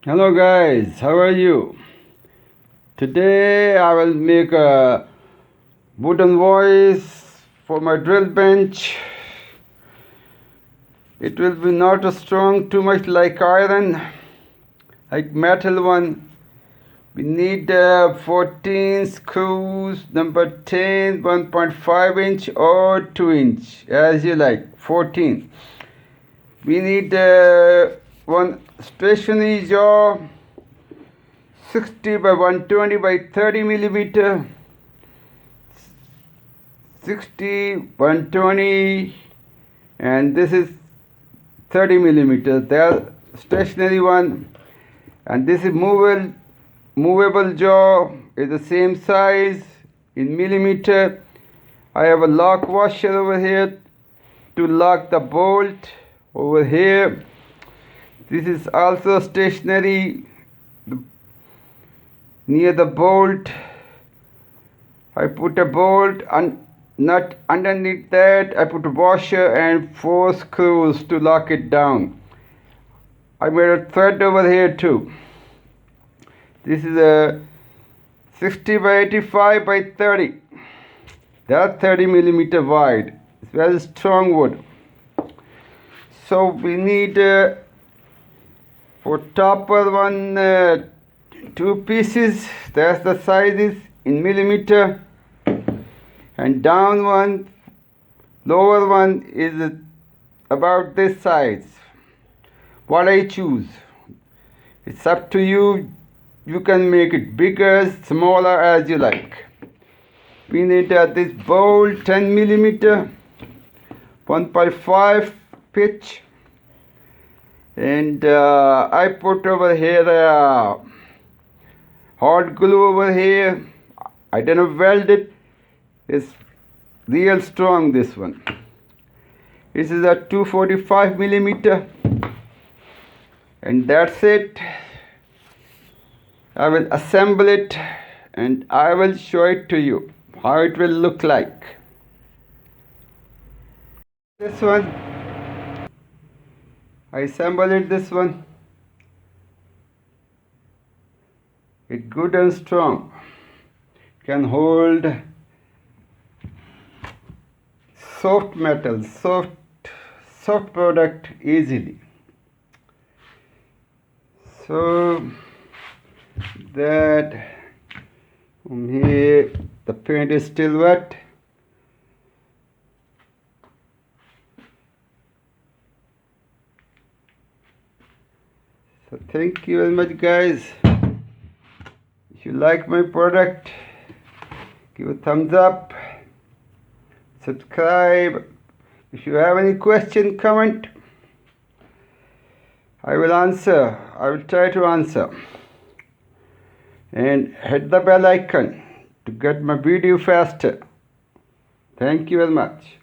Hello guys, how are you? Today I will make a wooden voice for my drill bench. It will be not strong too much like iron, like metal one. We need 14 screws, number 10, 1.5 inch or 2 inch, as you like, 14. We need one stationary jaw, 60 by 120 by 30 millimeter, 60, 120, and this is 30 millimeter. The stationary one, and this is movable jaw is the same size in millimeter. I have a lock washer over here to lock the bolt over here. This is also stationary near the bolt. I put a bolt and nut underneath that. I put a washer and 4 screws to lock it down. I made a thread over here too. This is a 60 by 85 by 30. That's 30 millimeter wide. It's very strong wood. So we need for topper one 2 pieces. That's the sizes in millimeter. And down one, lower one is about this size. What I choose, it's up to you. You can make it bigger, smaller, as you like. We need this bolt 10 millimeter, 1.5 pitch, and I put over here hot glue over here. I didn't weld it. It's real strong, this one. This is a 245 millimeter, and that's it. I will assemble it and I will show it to you how it will look like. This one, I assembled it, this one. It's good and strong. Can hold soft metal, soft product easily. So that from here the paint is still wet. So thank you very much guys. If you like my product, give a thumbs up, subscribe. If you have any question, comment. I will answer. I will try to answer. And hit the bell icon to get my video faster. Thank you very much.